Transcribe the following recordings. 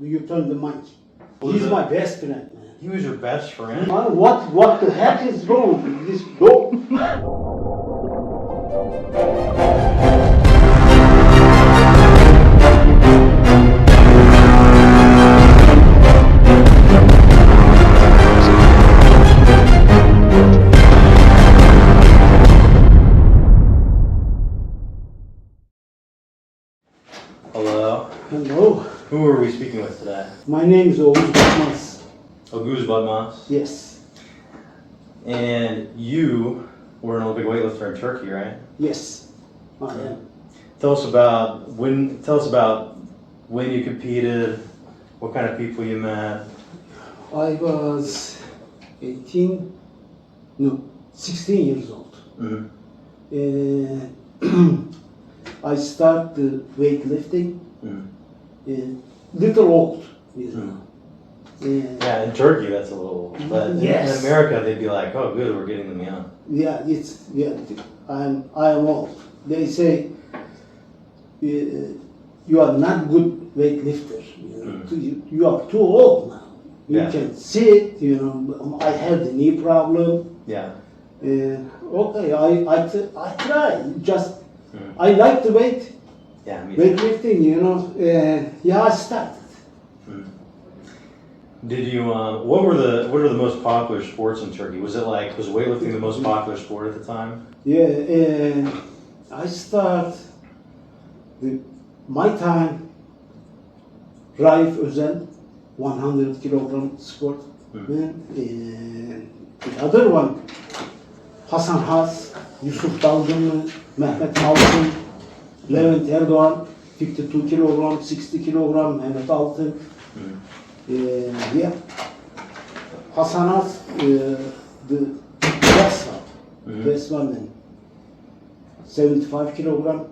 You turn the mic. He's my best friend, man. He was your best friend? What the heck is wrong with this dog? Hello. Hello. Who are we speaking with today? My name is Oğuz Batmaz. Oguz Badmas. Yes. And you were an Olympic weightlifter in Turkey, right? Yes. I am. Tell us about when you competed, what kind of people you met. I was 16 years old. Mm-hmm. I started weightlifting. Mm-hmm. Little old, Yeah, in Turkey that's a little old. But Yes. in America they'd be like, oh good, we're getting them young. I am old. They say you are not good weightlifter. You are too old now. You can sit. I have the knee problem. Yeah. Okay, I try. Just I like the weight. Yeah, me too. Weightlifting. I started. Did you? What are the most popular sports in Turkey? Was weightlifting the most popular sport at the time? Yeah, I start my time. Raif Özel, 100 kilogram sport. And the other one, Hasan Has, Yusuf Dalgınlı, Mehmet Altın, Levent Erdoğan, 52 kilogram, 60 kilogram, Mehmet Altın. Hasan Has, the best one then. 75 kilogram.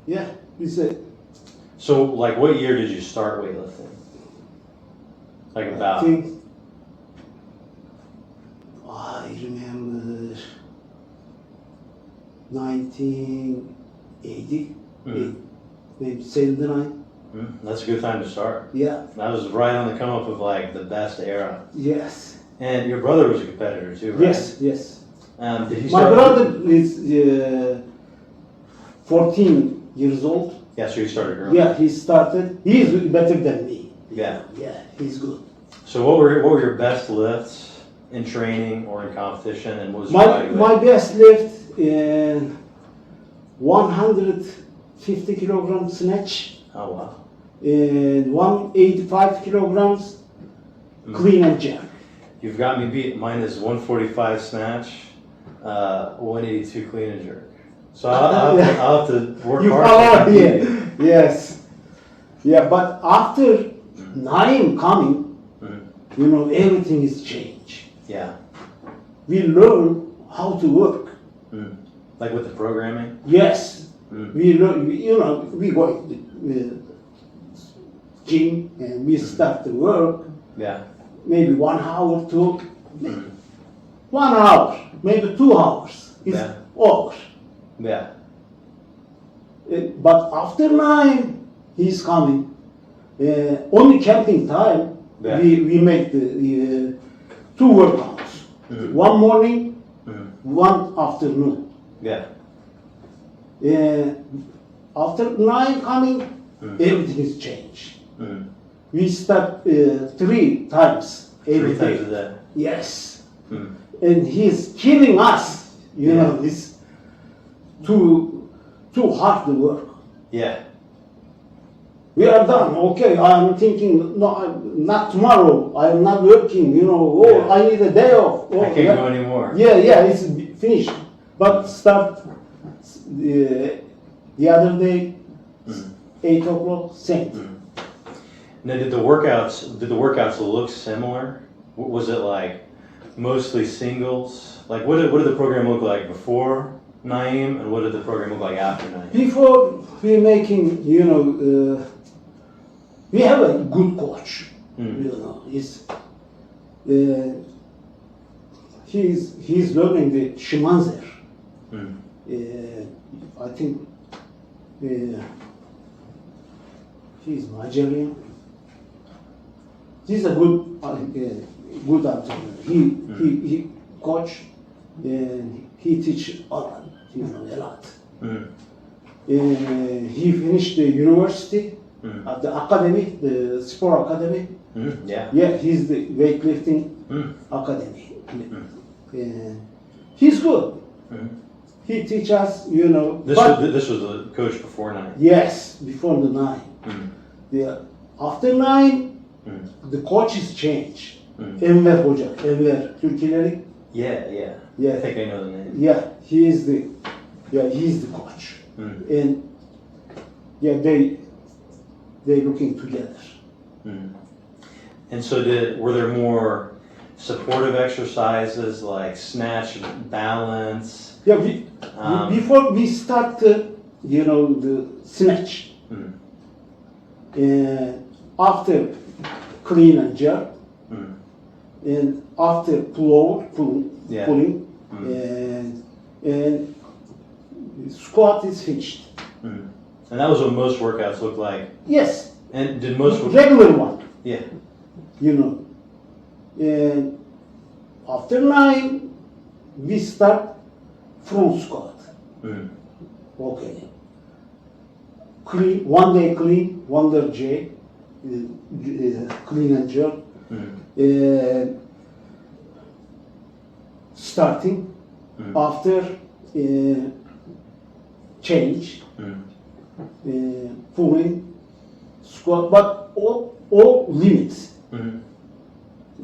Yeah, it's a. So, what year did you start weightlifting? I think I remember 1980, maybe 79. That's a good time to start. Yeah. That was right on the come up of the best era. Yes. And your brother was a competitor too, right? Yes. Did he My start? brother is 14 years old. Yeah, so he started early. Yeah, he started. He is better than me. Yeah. Yeah, he's good. So what were your best lifts in training or in competition, and what was your body weight? My best lift 150 kilogram snatch. Oh wow. And 185 kilograms clean and jerk. You've got me beat. Mine is 145 snatch, 182 clean and jerk. So I'll have to work hard. Yes. Yeah, but after Naim coming, everything is changed. Yeah. We learn how to work. Like with the programming? Yes. We learn, we go gym and we start to work. Yeah. Maybe 1 hour, 2, 1 hour, maybe 2 hours. It's over. Yeah. But after 9, he's coming. Only camping time, we make the 2 workouts. 1 morning, 1 afternoon. Yeah. After 9 coming, everything is changed. We start 3 times every 3 day. times a day. Yes. And he's killing us. It's too hard to work. Yeah. We are done. Okay, I'm thinking, no, not tomorrow. I'm not working. I need a day off. I can't go anymore. Yeah, it's finished. But start the other day, 8 o'clock, same. Now, did the workouts look similar? Was it mostly singles? What did the program look like before Naim, and what did the program look like after Naim? Before we making, we have a good coach. He's learning the Shimanzer. I think he's Nigerian. he's a good entrepreneur. He coach and he teach a lot, a lot. He finished the university at the academy, the sport academy. Yeah, he's the weightlifting academy. He's good. He teach us, This was the coach before Naim. Yes, before the 9. Yeah. After 9, the coaches change. Enver Hoca, Enver Türkiye'leri. Yeah. Yeah. I think I know the name. Yeah, he's the coach. And yeah, they looking together. And so were there more supportive exercises like snatch, balance? Yeah, before we start the snatch. After clean and jerk, and after pulling, and squat is finished. And that was what most workouts looked like. Yes. And did most regular one? Yeah. And after 9, we start front squat. Okay. Clean, one day clean, one day J, clean and jerk. Starting after change, pulling, squat, but all limits.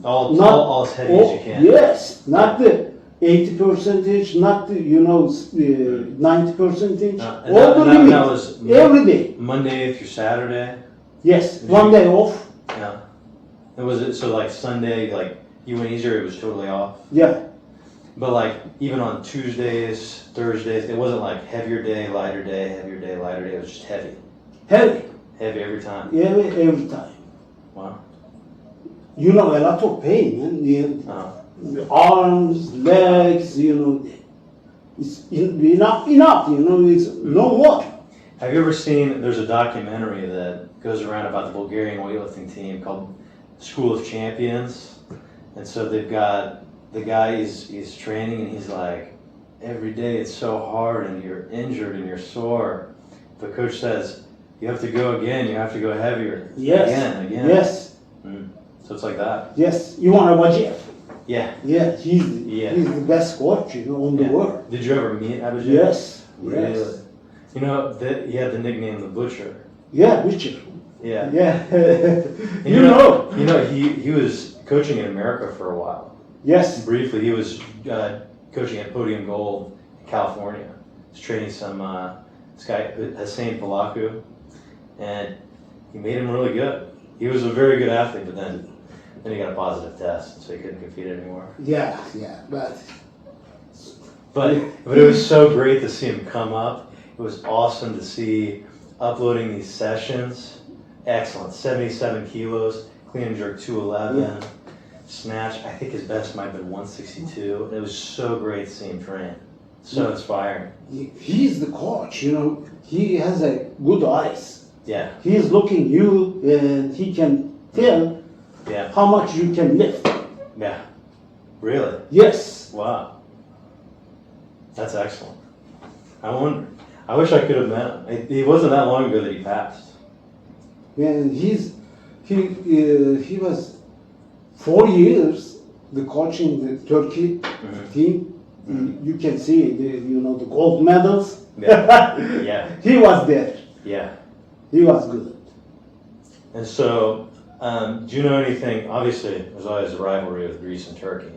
All as heavy as you can. Yes, not the 80%, not the 90%. All the limits. That was every day. Monday through Saturday. Yes, one day off. Yeah. And was it so like Sunday, like you went easier? It was totally off. Yeah. But like even on Tuesdays, Thursdays, it wasn't like heavier day, lighter day, heavier day, lighter day. It was just heavy. Heavy. Heavy every time. Every time. Wow. A lot of pain, man. The arms, legs, it's enough, it's no more. Have you ever seen, there's a documentary that goes around about the Bulgarian weightlifting team called School of Champions. And so they've got, the guy is training and he's like, every day it's so hard and you're injured and you're sore. The coach says, you have to go again, you have to go heavier. Yes. Again. Yes. So it's like that. Yes. Ivan Abadzhiev. Yeah. Yeah, he's the best coach, on the world. Did you ever meet Abadzhiev? Yes. Really? Yes. He had the nickname the Butcher. Yeah, Butcher. Yeah. Yeah. He was coaching in America for a while. Yes. Briefly, he was coaching at Podium Gold in California. He's training some this guy Hussein Palaku, and he made him really good. He was a very good athlete, but then he got a positive test, so he couldn't compete anymore. Yeah, but it was so great to see him come up. It was awesome to see uploading these sessions. Excellent, 77 kilos, clean and jerk 211, snatch. I think his best might have been 162. And it was so great to see him train. So inspiring. He's the coach. He has a good eyes. Yeah. He's looking you, and he can tell how much you can lift. Yeah. Really? Yes. Wow. That's excellent. I wish I could have met him. It wasn't that long ago that he passed. And he was 4 years the coaching the Turkey team. You can see the gold medals. Yeah. He was there. Yeah. He was good. And so, do you know anything? Obviously, there's always a rivalry with Greece and Turkey.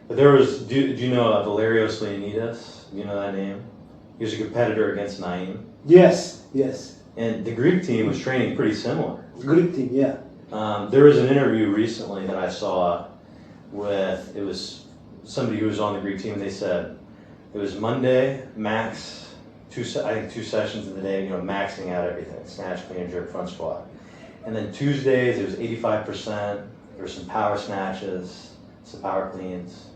But there was, do you know Valerios Leonidas? Do you know that name? He was a competitor against Naim. Yes. And the Greek team was training pretty similar. Greek team, yeah. There was an interview recently that I saw it was somebody who was on the Greek team, and they said it was Monday, max, two sessions in the day, maxing out everything, snatch, clean and jerk, front squat. And then Tuesdays, it was 85%, there were some power snatches, some power cleans.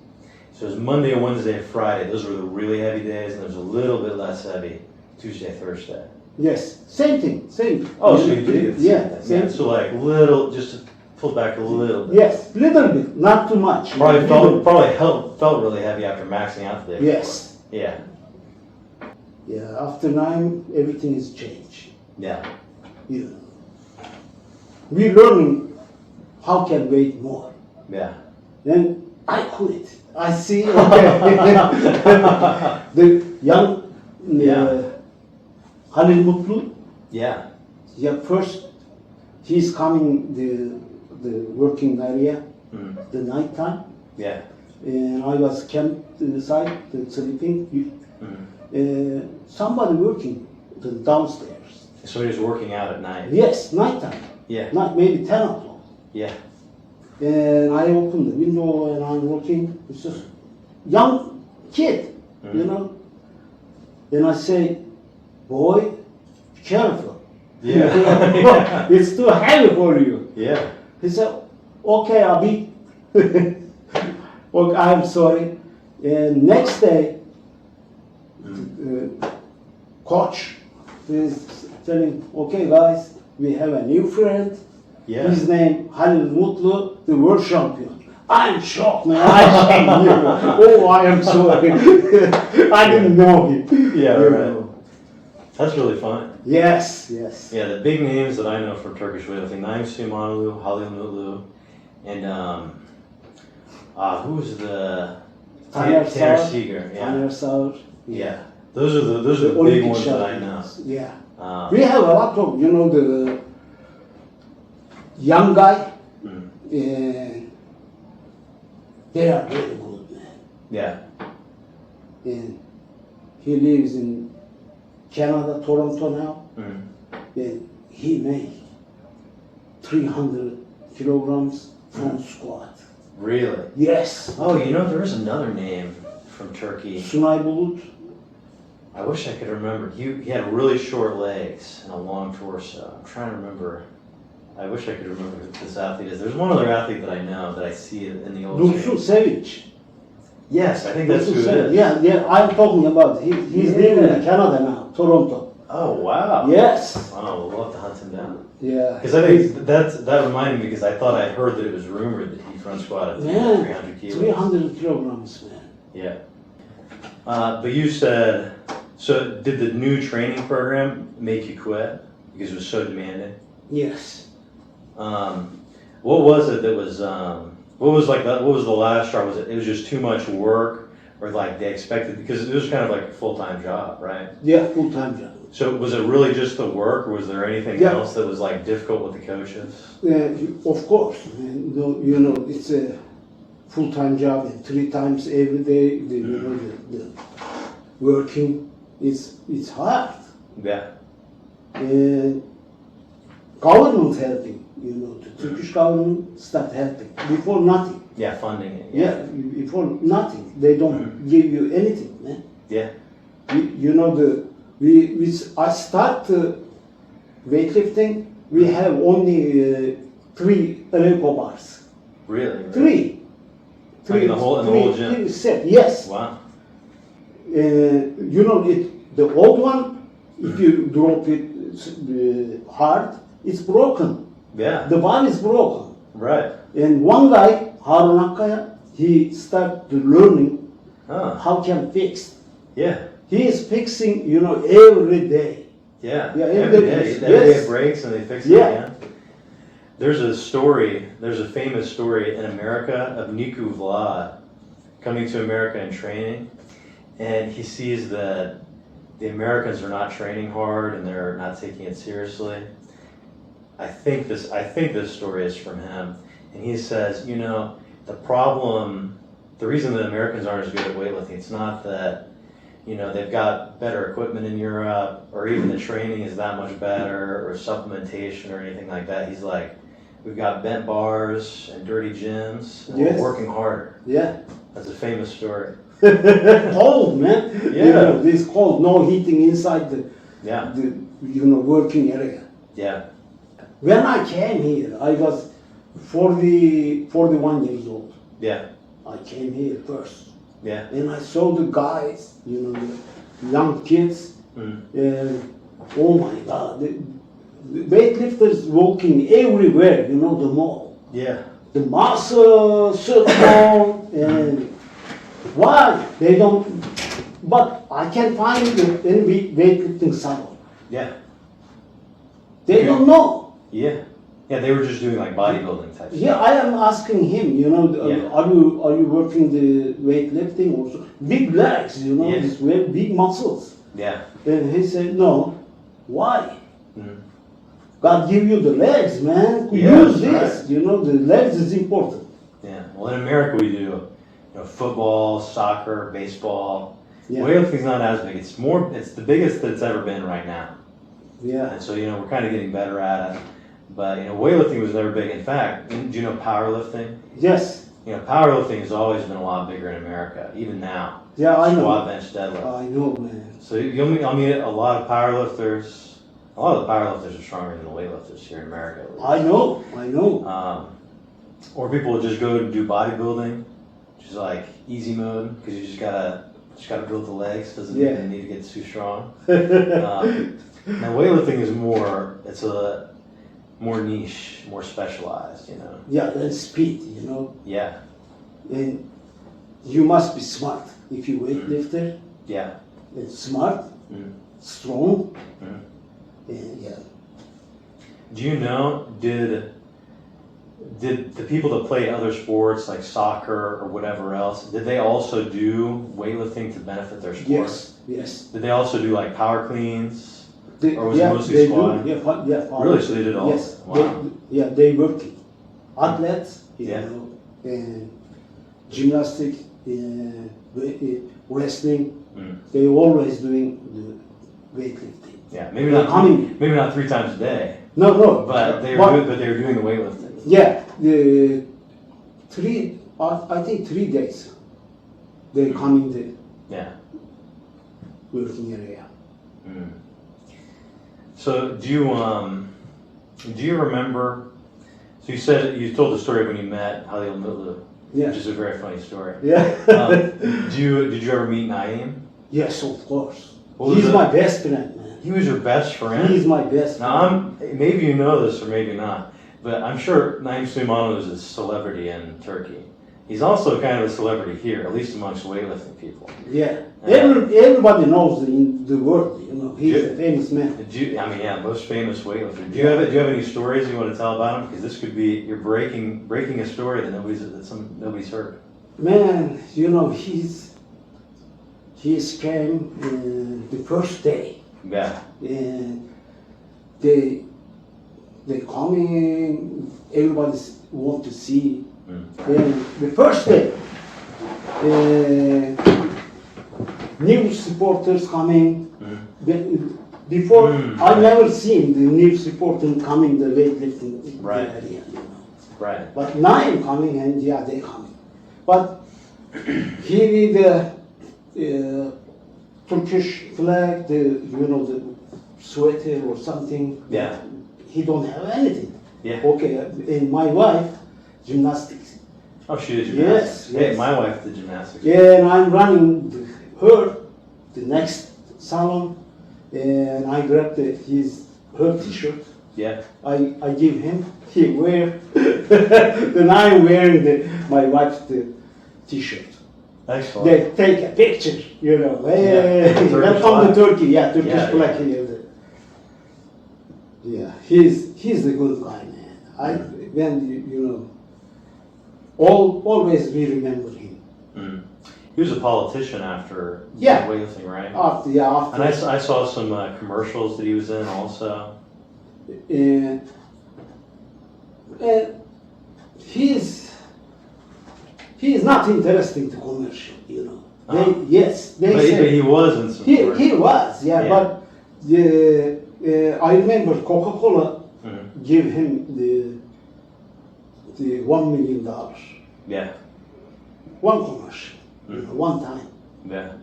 So it was Monday, Wednesday, Friday, those were the really heavy days, and there was a little bit less heavy Tuesday, Thursday. Yes, same thing, same. Oh, so you did? Yeah, same. So like little, just pulled back a little bit. Yes, little bit, not too much. Probably Little- felt really heavy after maxing out the day. Yes. Before. Yeah. Yeah, after 9, everything is changed. Yeah. You know. We learning how can weight more. Yeah. Then I quit. I see, okay. The young Yeah. Halil Mutlu, Yeah. yeah, first he's coming the working area, Mm. the night time, Yeah. and I was camped inside, sleeping. Mm. Somebody working downstairs. So he was working out at night. Yes, nighttime. Yeah. Not maybe 10 o'clock. Yeah. And I open the window and I'm looking. It's just young kid, you know. And I say, boy, be careful. Yeah. It's too heavy for you. Yeah. He said, okay, Abi. Okay, I'm sorry. And next day, coach is telling, okay guys, we have a new friend. Yeah. His name Halil Mutlu, the world champion. I'm shocked, man. I can't hear. Oh, I am sorry. I didn't know him. Yeah, You right. know. That's really fun. Yes, yes. Yeah, the big names that I know from Turkish weightlifting: Naim Suleymanoglu, Halil Mutlu, and who's the Taner Taner Sağır. Seeger? Yeah. Taner Sağır. Yeah. Those are the big Olympic ones that I know. champions. Yeah. We have a lot of, you know, the young guy, and they are very good, man. Yeah. And he lives in Canada, Toronto now. Mm. And he made 300 kilograms from squat. Really? Yes. Oh, you know, there is another name from Turkey. Sunay Bulut. I wish I could remember. He had really short legs and a long torso. I'm trying to remember. I wish I could remember who this athlete is. There's one other athlete that I know that I see in the old Dursun games. Savage. Yes, I think that's who it is. Yeah, yeah, I'm talking about. He's living in Canada now, Toronto. Oh, wow. Yes. Oh, we'll have to hunt him down. Yeah. Because I think that reminded me, because I thought I heard that it was rumored that he front squatted Man, 300 kilos. 300 kilograms, man. Yeah. But you said, so did the new training program make you quit because it was so demanding? Yes. What was it that was, what was the last straw? It was just too much work, or like they expected, because it was kind of like a full-time job, right? Yeah, full-time job. So was it really just the work, or was there anything Yeah. else that was like difficult with the coaches? Of course, man. You know, it's a full-time job, and 3 times every day. The working it's hard. Yeah. And government helping. You know, the Turkish government start helping before nothing. Yeah, funding it. Yeah, before nothing. They don't give you anything, man. Yeah. You know I start weightlifting. We have only 3 Olympian bars. Really? 3. Like in the whole gym? 3 set. Yes. Wow. You know the old one. If you drop it hard, it's broken. Yeah. The bar is broken. Right. And one guy, Harun Akkaya, he started learning Huh. how can fix. Yeah. He is fixing, you know, every day. Yeah. Yeah, Every day. Every day yes. it breaks and they fix it Yeah. again. There's a famous story in America of Niku Vlad coming to America and training, and he sees that the Americans are not training hard and they're not taking it seriously. I think this story is from him, and he says, you know, the reason that Americans aren't as good at weightlifting, it's not that, you know, they've got better equipment in Europe, or even the training is that much better, or supplementation or anything like that. He's like, we've got bent bars and dirty gyms, and Yes. we're working harder. Yeah. That's a famous story. Cold, man. Yeah. You know, this cold, no heating inside the Yeah. working area. Yeah. When I came here, I was 41 years old. Yeah. I came here first. Yeah. And I saw the guys, you know, the young kids, and oh my God, the weightlifters walking everywhere, you know, the mall. Yeah. The muscle, so strong, and why they don't? But I can't find any weightlifting salon. Yeah. They don't know. Yeah. Yeah, they were just doing like bodybuilding type Yeah, stuff. I am asking him. You know, Yeah. are you working the weightlifting also? Big legs, you know, Yeah. these big muscles. Yeah. And he said, no. Why? Mhm. God give you the legs, man. Yeah, Use that's this. You know, the legs is important. Yeah. Well, in America we do, football, soccer, baseball. Yeah. Weightlifting's not as big. It's the biggest that it's ever been right now. Yeah. And so, we're kind of getting better at it. But, weightlifting was never big. In fact, do you know powerlifting? Yes. Powerlifting has always been a lot bigger in America, even now. Yeah, I know. Squat, bench, deadlift. I know, man. So I'll meet a lot of powerlifters. A lot of the powerlifters are stronger than the weightlifters here in America. At least. I know. Or people will just go and do bodybuilding, which is like easy mode because you just gotta build the legs. Doesn't even need to get too strong. Now weightlifting is it's a more niche, more specialized. Yeah, and speed, Yeah. And you must be smart. If you weightlifter, Yeah. it's smart, Mm. strong, Mm. and yeah. Do you know, did the people that play other sports like soccer or whatever else, did they also do weightlifting to benefit their sport? Yes, yes. Did they also do like power cleans? They, Or was it yeah, mostly they squatting? do. Yeah, Really? So they did all? Yes. Wow. They working. Athletes, Yeah. and gymnastics, wrestling. Mm. They always doing the weightlifting. Yeah, Maybe not 3 times a day, No. but they were doing the weightlifting. Yeah, the I think 3 days. They come in the Yeah. working area. Mm. So do you remember? So you told the story when you met Halil Mutlu, Yeah. which is a very funny story. Yeah. Did you ever meet Naim? Yes, of course. What was He's it? my best friend, man. He was your best friend. He's my best friend. Now maybe you know this or maybe not, but I'm sure Naim Suleymanoglu is a celebrity in Turkey. He's also kind of a celebrity here, at least amongst weightlifting people. Yeah. Everybody knows in the world, he's a famous man. Most famous weightlifter. Do you have any stories you want to tell about him? Because this could be you're breaking a story that nobody's heard. Man, he came the first day. Yeah. And they coming, everybody want to see. And the first day, new supporters coming. Before, I never seen the new supporter coming the weightlifting area. Right. But Naim coming and they coming. But he need the Turkish flag, the sweater or something. Yeah. He don't have anything. Yeah. Okay, and my wife, gymnastics. Oh, she did gymnastics. Yes. Hey, my wife did gymnastics. Yeah, and I'm running her, the next salon, and I grabbed her t-shirt. Yeah. I give him, he wear, then I'm wearing my wife's t-shirt. Excellent. They take a picture, hey, welcome to Turkey, Turkish flag here. Yeah, he's a good guy, man. Always we remember him. Mm. He was a politician after Yeah. weightlifting, right? After. And I saw some commercials that he was in also. And he is not interesting to commercial, They But say he was in some. he was, but I remember Coca-Cola give him the $1 million. Yeah. One commercial, one time. Yeah.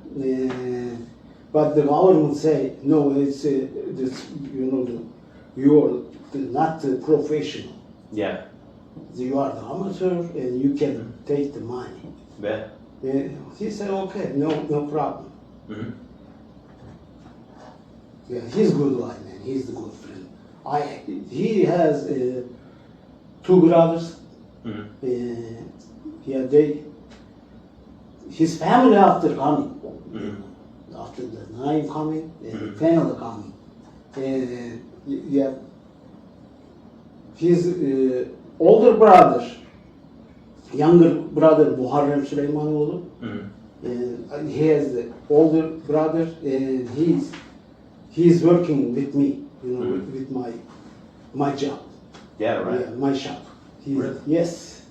But the government say no. It's you are not a professional. Yeah. You are the amateur, and you can take the money. Yeah. He said, okay, no problem. Mm-hmm. Yeah, he's a good guy, man. He's a good friend. He has 2 brothers, Yeah, his family after coming, after the Naim coming, family coming, yeah, his older brother, younger brother Naim Suleymanoglu, he has the older brother, and he's working with me, with my job. Yeah, right. Yeah, my shop. Really? Yes.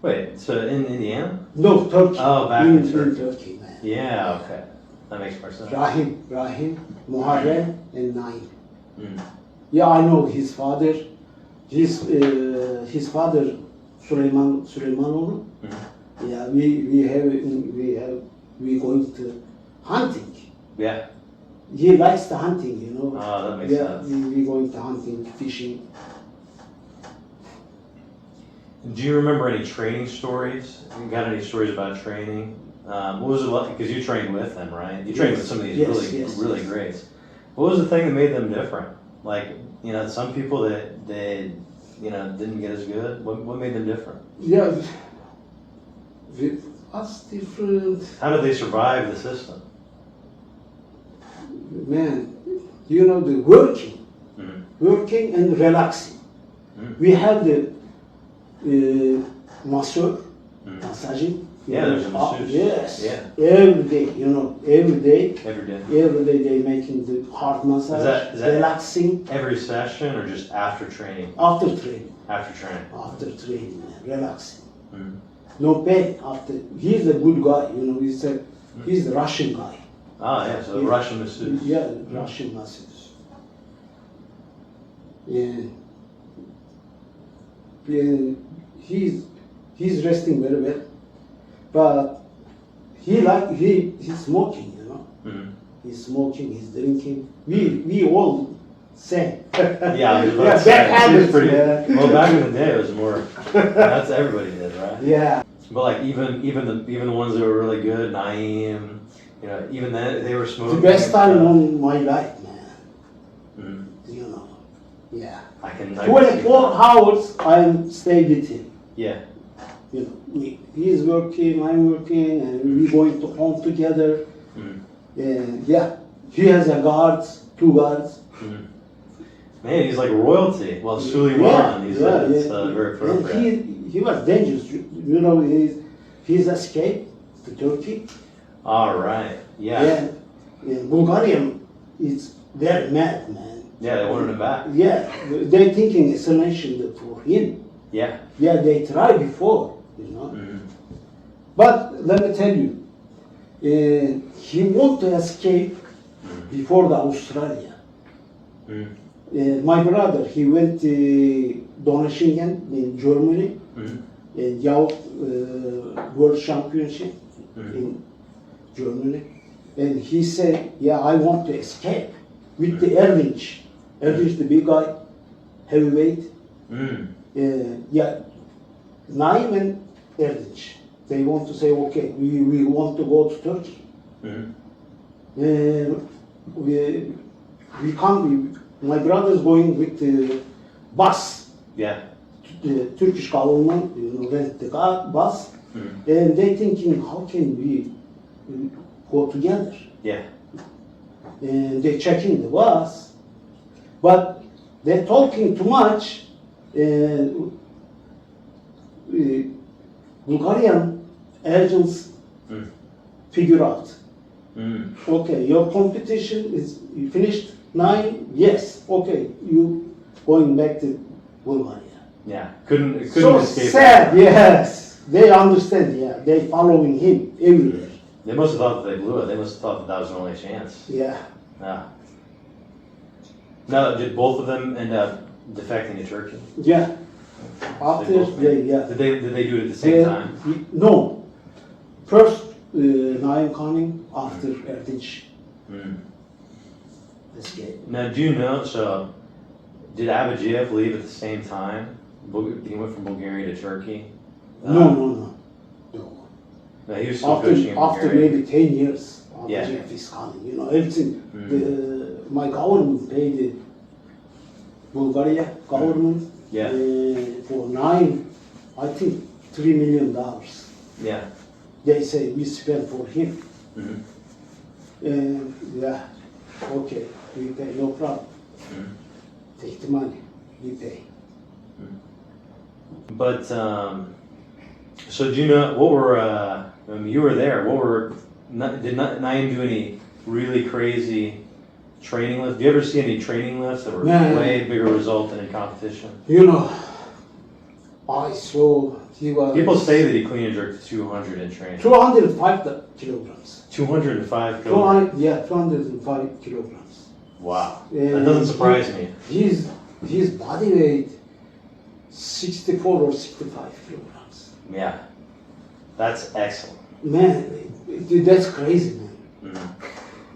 Wait, so in Indiana? No, Turkey. Oh, back in Turkey. Turkey, man. Yeah, okay. That makes more sense. Rahim, Muharrem, and Naim. Mm. Yeah, I know his father. His father Suleymanoglu. Yeah, we going to hunting. Yeah. He likes the hunting, Oh, that makes Yeah, sense. we going to hunting, fishing. Do you remember any training stories? You got any stories about training? What was it like? Because you trained with them, right? You trained with some of these really greats. What was the thing that made them different? Like, some people that they, didn't get as good. What made them different? Yeah, with us different. How did they survive the system? Man, the working and relaxing. We have the massaging. Yeah, there's a masseuse. Yes. Yeah. Every day, every day. Every day. Every day they making the heart massage, Is that relaxing. Every session or just after training? After training. After training. After training, man, relaxing. Mm. No pain after. He's a good guy, he's a Russian guy. Oh yeah, so Russian masseuse. Yeah, Russian masseuse. Yeah. He's resting very well, but he's smoking, He's smoking, he's drinking. We all same. Yeah, I was about to Yeah, say, bad habits, pretty, yeah. well, back in the day, it was more. That's everybody did, right? Yeah. But like even the ones that were really good, Naim, even then they were smoking. The best time of my life, man. Yeah. I can 24 hours I stay with him. Yeah. He's working, I'm working, and we going to home together. And yeah, he has a guards, 2 guards. Man, he's like royalty. Well, Suleyman, it's very appropriate. And he was dangerous. He's escaped to Turkey. All right. Yeah. And Bulgarian is very mad, man. Yeah, they wanted him back. Yeah, they're thinking assassination for him. Yeah. Yeah, they tried before, But let me tell you, he wanted to escape before the Australia. My brother, he went to Donaueschingen in Germany, World Championship in Germany, and he said, "Yeah, I want to escape with the Erlich, the big guy, heavyweight." Naim and Erlich, they want to say, "Okay, we want to go to Turkey." We can't. My brother's going with the bus. Yeah. The Turkish government, rent the bus, and they thinking, how can we go together? Yeah. And they checking the bus, but they're talking too much. Bulgarian agents figure out. Okay, your competition is finished. 9, yes. Okay, you going back to Bulgaria. Yeah, couldn't So escape. sad. Yes, they understand. Yeah, they following him everywhere. They must have thought that they blew it. They must have thought that was their only chance. Yeah. Yeah. Now, did both of them end up defecting to Turkey? Yeah. After they, yeah. Did they do it at the same time? No. First, Naim coming after Erdic. Escape. Now, do you know? So, did Abadzhiev leave at the same time? He went from Bulgaria to Turkey. No. No, he was still coaching in Bulgaria. After maybe 10 years, Yeah. Abadzhiev is coming. Everything. My government paid the Bulgaria government for 9 I think $3 million. Yeah. They say we spent for him. Mhm. And yeah, okay, we pay, no problem. Mhm. Take the money, we pay. But so do you know what were? I mean, you were there. What were? Did Naim do any really crazy training lifts? Do you ever see any training lifts that were Man. way bigger result than in competition? You know, I saw he was People say that he clean and jerked 200 in training. 205 kilograms. 205 kilograms. 205 kilograms. Wow. And That doesn't surprise me. His body weight 64 or 65 kilograms. Yeah. That's excellent. Man, that's crazy, man. Mhm.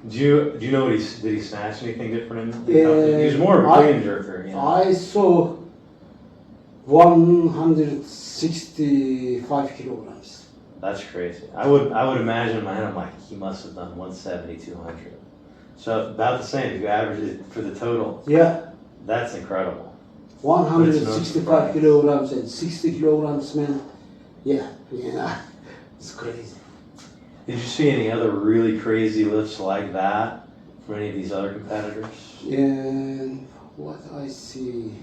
Do you know what did he snatch anything different in competition? He was more of a clean and jerker. Yeah. I saw 165 kilograms. That's crazy. I would imagine in my head, I'm like, he must have done 170, 200. So about the same if you average it for the total. Yeah, That's incredible. 165 kilograms and 60 kilograms, man. Yeah, it's crazy. Did you see any other really crazy lifts like that from any of these other competitors? And what I see,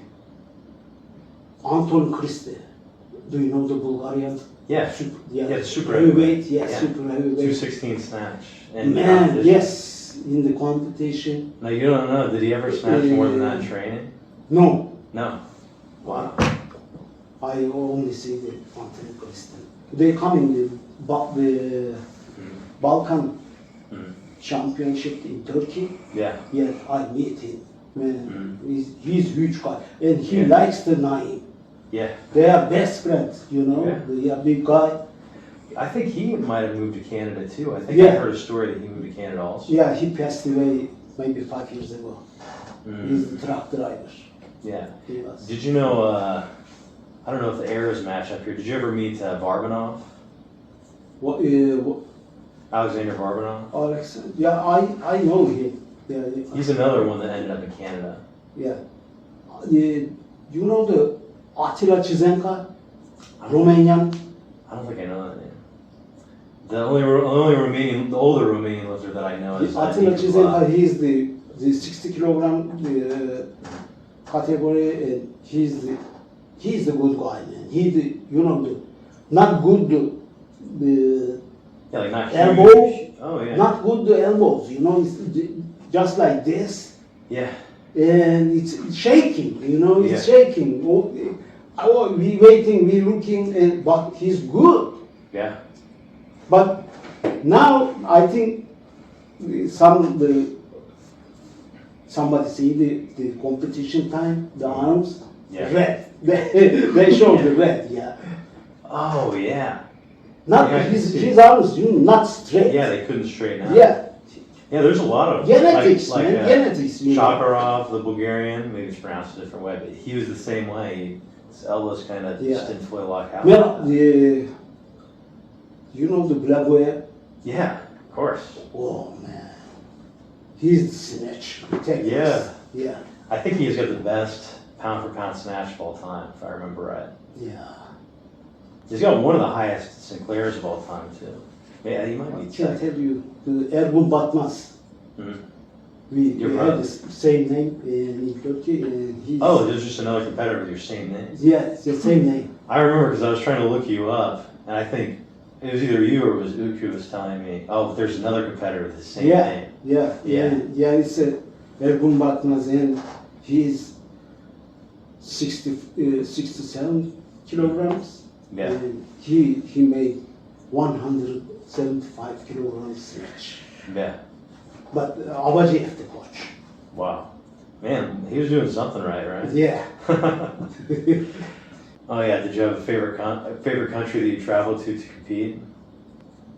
Anton Christe. Do you know the Bulgarian? Yeah. Yeah, the super heavyweight. heavyweight. Yeah, super heavyweight. 216 snatch. And Man, competition. yes, in the competition. Now you don't know. Did he ever snatch more than that in training? No, No. Wow. I only see the Anton Christe. They come in the Balkan Mhm. Championship in Turkey. Yeah. Yeah, I meet him. Man, Mhm. he's huge guy, and he Yeah. likes the Naim. Yeah. They are best friends, you know. Yeah. They are big guy. I think he might have moved to Canada too. I think Yeah. I heard a story that he moved to Canada also. Yeah, he passed away maybe 5 years ago. Mhm. He's the truck driver. Yeah. He was. Did you know, I don't know if the eras match up here. Did you ever meet Barbanov? What, Alexander Barbanov? Alex? Yeah, I know him. Yeah, He's another one that ended up in Canada. yeah. You know the Attila Chizenka, Romanian? I don't think I know that name. The only Romanian, the older Romanian lifter that I know is Attila Ivan Chizenka. Abadzhiev. He's the 60 kilogram category, and he's the good guy, man. Not good the Yeah, like not elbow. huge. Oh yeah. Not good the elbows, you know, it's just like this, Yeah. and it's shaking, you know, it's Yeah. shaking. We waiting, we looking, but he's good. Yeah. But now I think somebody see the competition time, the arms, Yeah. red. They show the red, yeah. Oh yeah. Not Yeah, I can see. his arms, not straight. Yeah, they couldn't straighten out. Yeah, Yeah, there's a lot of genetics, like, man, genetics. You know. Shakarov, the Bulgarian, maybe it's pronounced a different way, but he was the same way. His elbows kind of Yeah. just didn't fully lock out. Well, you know the Blagoev? Yeah, of course. Oh man, he's the snatch. Techniques. Yeah. Yeah. I think he's got the best pound for pound snatch of all time, if I remember right. Yeah. He's got one of the highest Sinclairs of all time too. Yeah, he might I be can second. tell you, the Ergun Batmaz. Mhm. We Your had brother. the same name in Turkey, and he's. Oh, there's just another competitor with your same name. Yeah, it's the same name. I remember because I was trying to look you up, and I think it was either you or it was Uku was telling me, oh, there's another competitor with the same Yeah. name. Yeah. Yeah. Yeah. It's Ergun Batmaz, and he's 67 kilograms. Yeah. And he made 175 kilograms snatch. Yeah. But Abadzhiev the coach. Wow. Man, he was doing something right, right? Yeah. Oh yeah. Did you have a favorite country that you traveled to compete?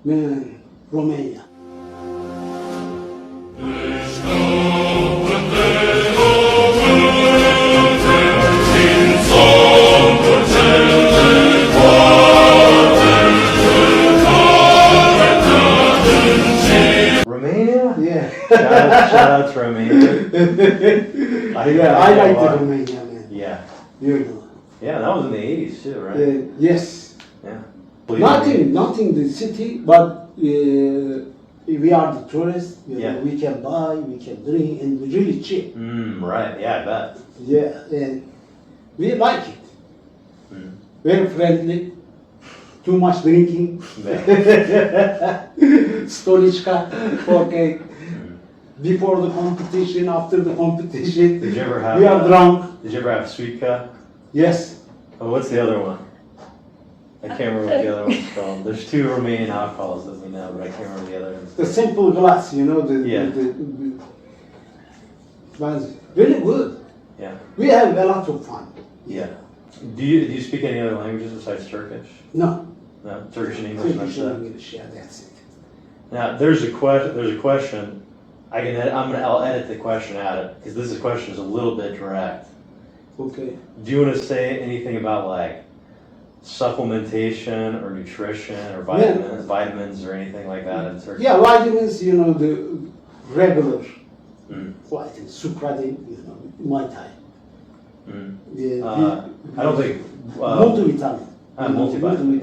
Man, Romania. Romania? Yeah. Shout out to Romania. I like the Romania, man. Yeah. You know. Yeah, that was in the 80s too, right? Yes. Yeah. Nothing the city, but we are the tourists. Yeah. We can buy, we can drink, and really cheap. Right. Yeah, I bet. Yeah, and we like it. Mm. Very friendly. Too much drinking. Yeah. Stolichka. Okay. Before the competition, after the competition. Did you ever have? We are drunk. Did you ever have Sweetka? Yes. Oh, what's the other one? I can't remember what the other one's called. There's 2 Romanian alcohols that we know, but I can't remember the other ones. The simple glass, Yeah. Was really good. Yeah. We have a lot of fun. Yeah. Do you speak any other languages besides Turkish? No. No, Turkish and English. Turkish That's and it. English, yeah, that's it. Now there's a question. I'll edit the question out because this question is a little bit direct. Okay. Do you want to say anything about like supplementation or nutrition or vitamins or anything like that in Turkey? Yeah, vitamins, the regular vitamins, supradin, my type. I don't think Multivitamin. multivitamin.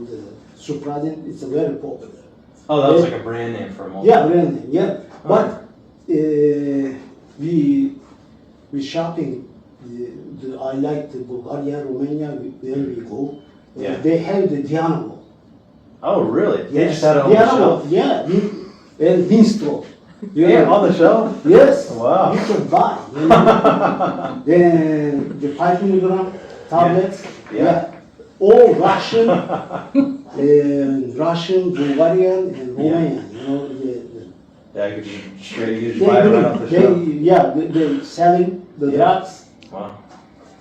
The supradin, it's very popular. Oh, that was like a brand name for a multivitamin. Yeah, brand name, yeah. But we shopping. I like the Bulgaria, Romania, where we go. Yeah. They have the Dianabo. Oh, really? They Yes. just had it on the shelf? Yeah, and Winstrol. Yeah, on the shelf? Yes. Wow. You can buy. Then the 5 milligram tablets. Yeah. All Russian, Bulgarian, and Romanian. Yeah, you could buy it right off the shelf. They're selling the drugs. Wow.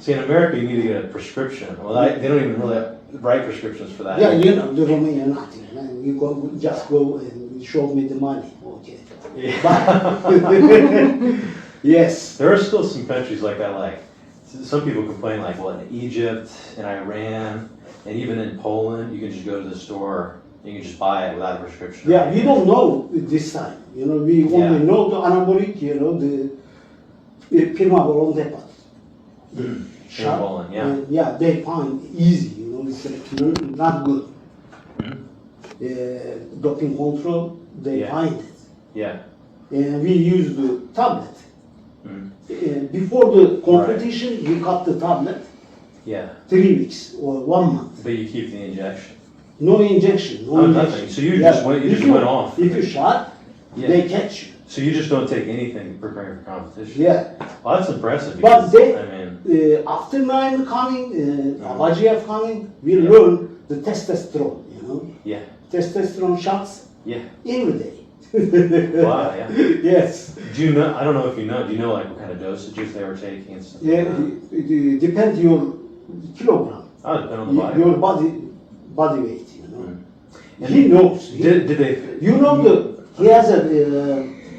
See, in America, you need to get a prescription. Well, they don't even really write prescriptions for that. Yeah, the Romanian nothing. Man. You just go and show me the money. Okay. Yeah. But, yes. There are still some countries like that, like some people complain, like, well, in Egypt, in Iran, and even in Poland, you can just go to the store, you can just buy it without a prescription. Yeah, we don't know this time. We only know the anabolic, the Pirmavol on Depat. In Poland, yeah. Yeah, they find easy, it's not good. Doping control, they find it. Yeah. And we use the tablet. Before the competition, we cut the tablet. Yeah. 3 weeks or 1 month. But you keep the injection. No injection. No injection. Nothing. So you just went off. If you shot, they catch you. So you just don't take anything preparing for competition. Yeah. Well, that's impressive. But Because, after Naim coming, Abadzhiev coming, we learn the testosterone. Yeah. Testosterone shots. Yeah. Every day. Wow. Yeah. Yes. Do you know? I don't know if you know. Do you know like what kind of dosages they were taking and stuff? Yeah. It depends your kilogram. Oh, depend on the body. Your body weight. And he knows. Did they? He has a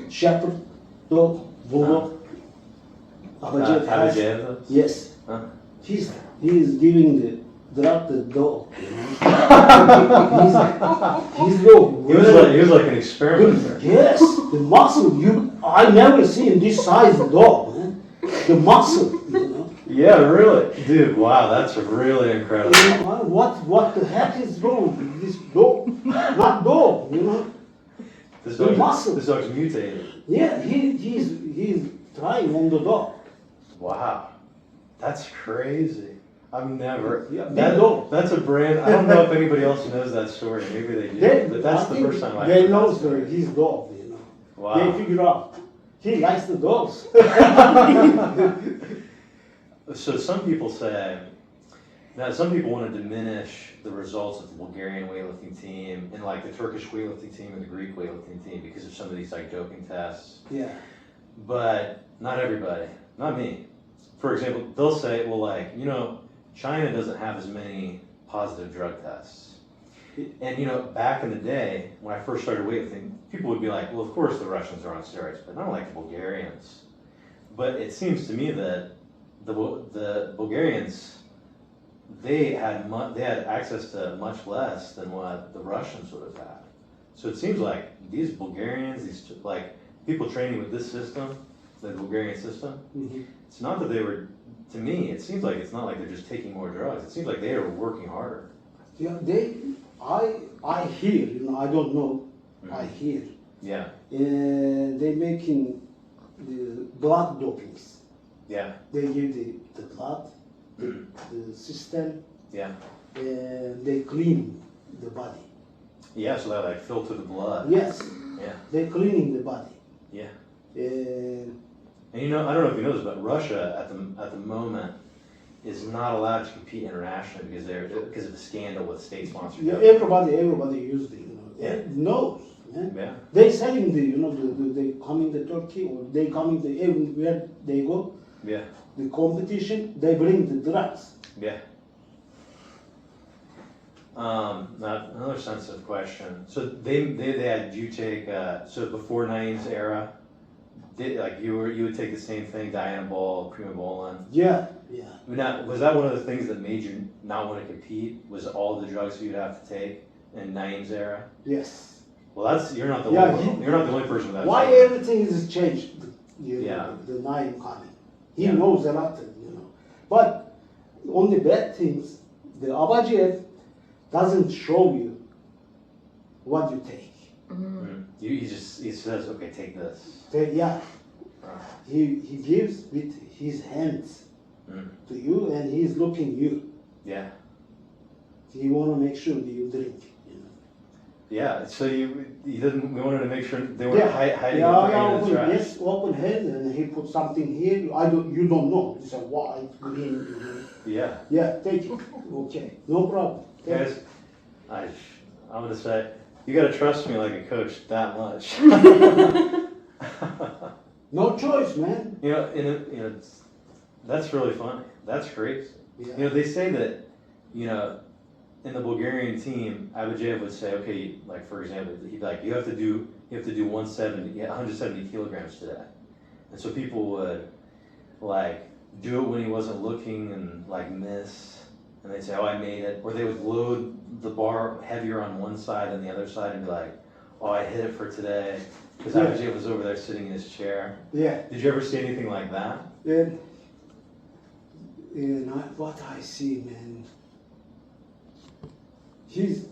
shepherd dog, bulldog. Abadzhiev has. Abadzhiev? Yes. Huh? He is giving the drug the dog. He's dog. He was like an experimenter. Yes, the muscle. I never seen this size dog, man. The muscle. Yeah, really, dude. Wow, that's really incredible. What the heck is wrong with this dog? Not dog, The muscle. This dog's mutated. Yeah, he's trying on the dog. Wow, that's crazy. I've never. That's a brand. I don't know if anybody else knows that story. Maybe they do. But that's the first time I heard they that know story. his dog. Wow. They figure out he likes the dogs. So some people want to diminish the results of the Bulgarian weightlifting team and like the Turkish weightlifting team and the Greek weightlifting team because of some of these like doping tests. Yeah. But not everybody, not me. For example, they'll say, well, like, China doesn't have as many positive drug tests. And back in the day when I first started weightlifting, people would be like, well, of course the Russians are on steroids, but not like the Bulgarians. But it seems to me that the Bulgarians, they had access to much less than what the Russians would have had. So it seems like these Bulgarians, these like people training with this system, the Bulgarian system, it's not that they were to me, it seems like it's not like they're just taking more drugs. It seems like they are working harder. Yeah, I hear, I don't know, I hear. Yeah. They making the blood dopings. Yeah. They give the blood, the system, Yeah. and they clean the body. Yeah, so they like filter the blood. Yes. Yeah. They're cleaning the body. Yeah. And And I don't know if you know this, but Russia at the moment is not allowed to compete internationally because of the scandal with state-sponsored. yeah, everybody used it. Yeah. Knows. Man. Yeah. They selling they coming to Turkey or they coming to everywhere they go. Yeah. The competition, they bring the drugs. Yeah. Not another sensitive question. So they had you take so before Naim's era, you would take the same thing, Dianabol, Primobolan. Yeah. Was that one of the things that made you not want to compete? Was all the drugs you'd have to take in Naim's era? Yes. Well, you're not the only person with that. Why story. everything is changed? Yeah. The Naim coming. He Yeah. knows a lot, But on the bad things, the Abadzhiev doesn't show you what you take. He says, okay, take this. Yeah. He gives with his hands to you, and he's looking you. Yeah. He want to make sure that you drink. Yeah. So we wanted to make sure they weren't Yeah. hiding Yeah, in the trash. yes, open hand, and he put something here. You don't know. It's a white, green. Yeah. Yeah, take it. Okay, no problem. Take Guys, it. I'm gonna say you gotta trust me like a coach that much. No choice, man. That's really funny. That's crazy. Yeah. They say that, in the Bulgarian team, Abadzhiev would say, okay, like for example, he'd be like, you have to do 170 kilograms today, and so people would like do it when he wasn't looking and like miss, and they'd say, oh, I made it, or they would load the bar heavier on one side than the other side and be like, oh, I hit it for today, because Abadzhiev was over there sitting in his chair. Yeah. Did you ever see anything like that? And what I see, man, he's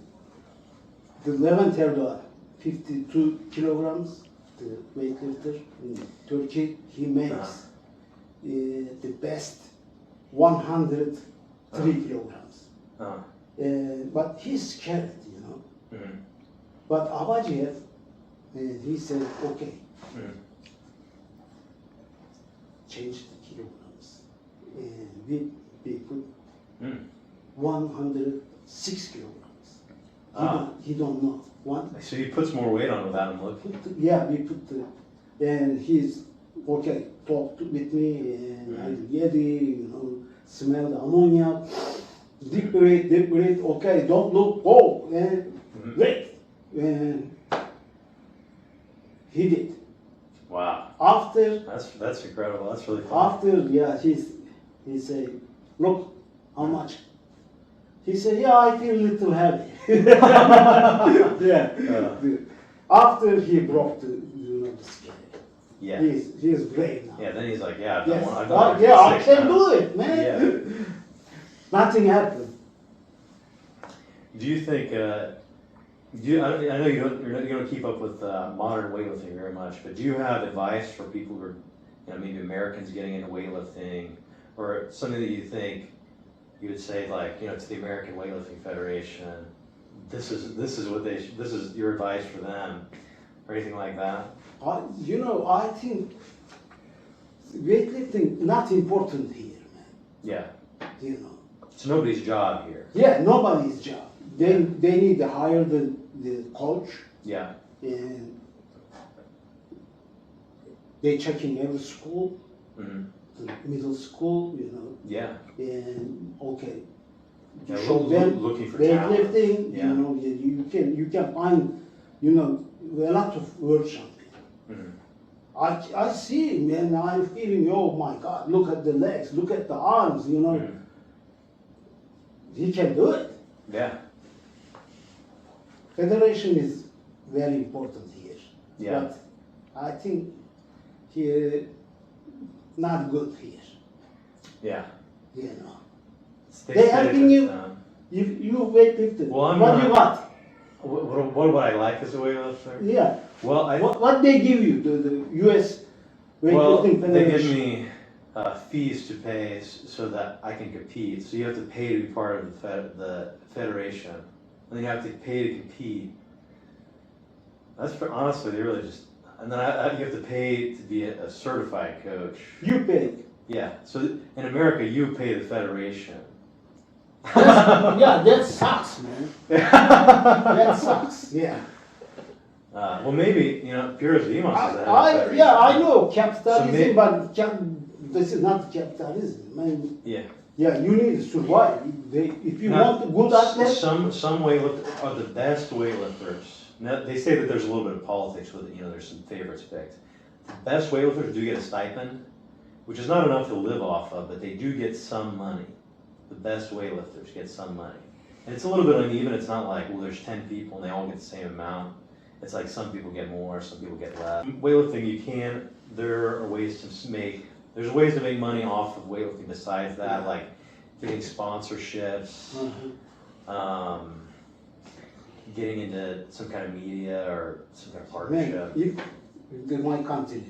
the Levent Erdoğan, 52 kilograms, the weightlifter in Turkey. He makes the best 103 kilograms. But he's scared, Mm-hmm. But Abadzhiev, he said, okay, change the kilograms. And we put 106 kilograms. He don't know. So he puts more weight on without him looking? We put and he's, okay, talk with me, and I'm ready, smell the ammonia, deep breathe, okay, don't look, go, and wait. And he did. Wow. After, that's incredible. That's really fun. after, he said, look, how much? He said, I feel a little heavy. After he broke the scale. Yeah. He's brave now. Yeah. Then he's like, yeah, Yes. I I can do it, man. Yeah. Nothing happened. Do you think? I know you don't keep up with modern weightlifting very much, but do you have advice for people who are, maybe Americans getting into weightlifting, or something that you think you would say, like, to the American Weightlifting Federation, this is your advice for them, or anything like that? I think weightlifting not important here, man. Yeah. It's nobody's job here. Yeah, nobody's job. They need to hire the coach. Yeah. And they checking every school, Mm-hmm. the middle school, Yeah. And okay, Yeah, show them looking for talent. weightlifting. Yeah. You can find a lot of world champions. Mm-hmm. I see, man. I'm feeling, oh my God! Look at the legs, look at the arms. Mm-hmm. He can do it. Yeah. Federation is very important here. Yeah. But I think he not good here. Yeah. You know. They They said helping it, you. If you weightlifted, Well, I'm what not- you got? what would I like as a weightlifter? Yeah. Well, What they give you, the U.S. Weightlifting they give Federation? me fees to pay so that I can compete. So you have to pay to be part of the federation, and then you have to pay to compete. Honestly, they really just, and then you have to pay to be a certified coach. You paid. Yeah. So in America, you pay the federation. Yeah, that sucks, man. That sucks. Yeah. Well, maybe Pure Demos is the head of the I know capitalism, So but this is not capitalism, man. Yeah. Yeah, you need to survive. If you want a good athlete, Some weightlifters are the best weightlifters. Now, they say that there's a little bit of politics with it. There's some favorites picked. The best weightlifters do get a stipend, which is not enough to live off of, but they do get some money. The best weightlifters get some money. And it's a little bit uneven. It's not like, well, there's 10 people and they all get the same amount. It's like some people get more, some people get less. Weightlifting, there are ways to there's ways to make money off of weightlifting besides that, like getting sponsorships, getting into some kind of media or some kind of partnership. man, if my country,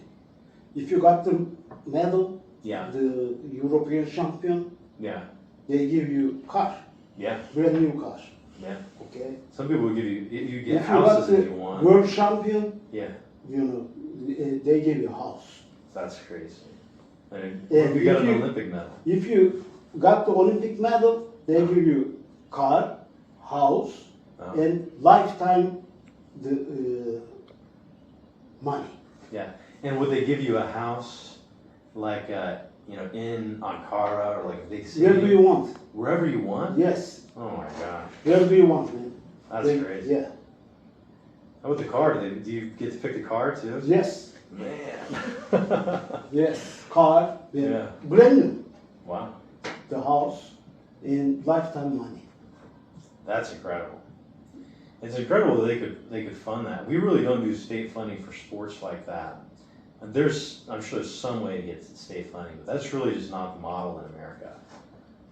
if you got the medal, Yeah, the European champion, yeah, they give you car, yeah, brand new car. yeah. Okay. Some people will give you get If you got houses the if you want. world champion, Yeah, they give you a house. that's crazy. I mean, Yeah, what if you got if an you- Olympic medal? If you got the Olympic medal, they give you car, house, Oh. and lifetime money. Yeah, and would they give you a house like in Ankara or like a big city? Where do you want? Wherever you want? Yes. Oh my gosh, Where do you want, man? that's crazy. Yeah. How about the car? Do you get to pick the car too? Yes. Man. Yes. Car. Yeah. Brand new. Wow, The house and lifetime money. that's incredible. It's incredible that they could fund that. We really don't do state funding for sports like that. And I'm sure there's some way to get state funding, but that's really just not the model in America.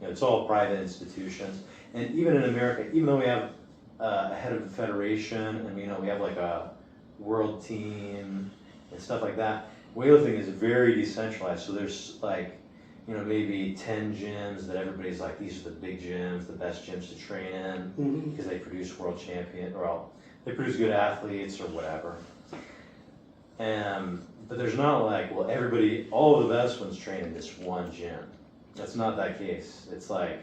It's all private institutions. And even in America, even though we have a head of the federation and we have like a world team and stuff like that, weightlifting is very decentralized. So there's like, maybe 10 gyms that everybody's like, these are the big gyms, the best gyms to train in because they produce world champion, or they produce good athletes or whatever. But there's not like, well, all of the best ones train in this one gym. That's not that case. It's like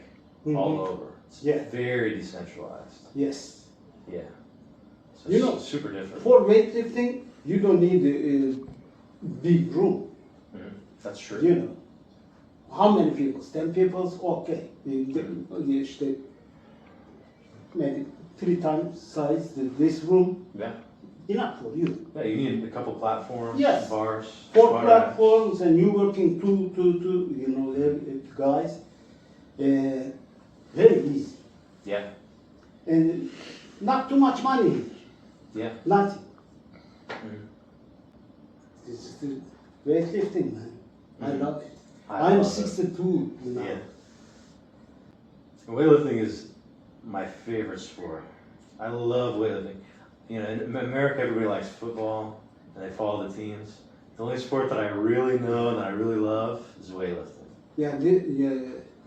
all over. It's very decentralized. Yes. Yeah. So You super different. For weightlifting, you don't need a big room. That's true. How many people? 10 people? Okay. İşte maybe 3 times size this room. Yeah. Enough for you. Yeah, you need a couple platforms, Yes. bars. 4 squat racks. platforms and you working two, guys. Very easy. Yeah. And not too much money. Yeah. Nothing. Mhm. This is the weightlifting, man. I Mhm. love it. I I'm love it. 62 now. Yeah. Weightlifting is my favorite sport. I love weightlifting. In America, everybody likes football and they follow the teams. The only sport that I really know and that I really love is weightlifting. Yeah,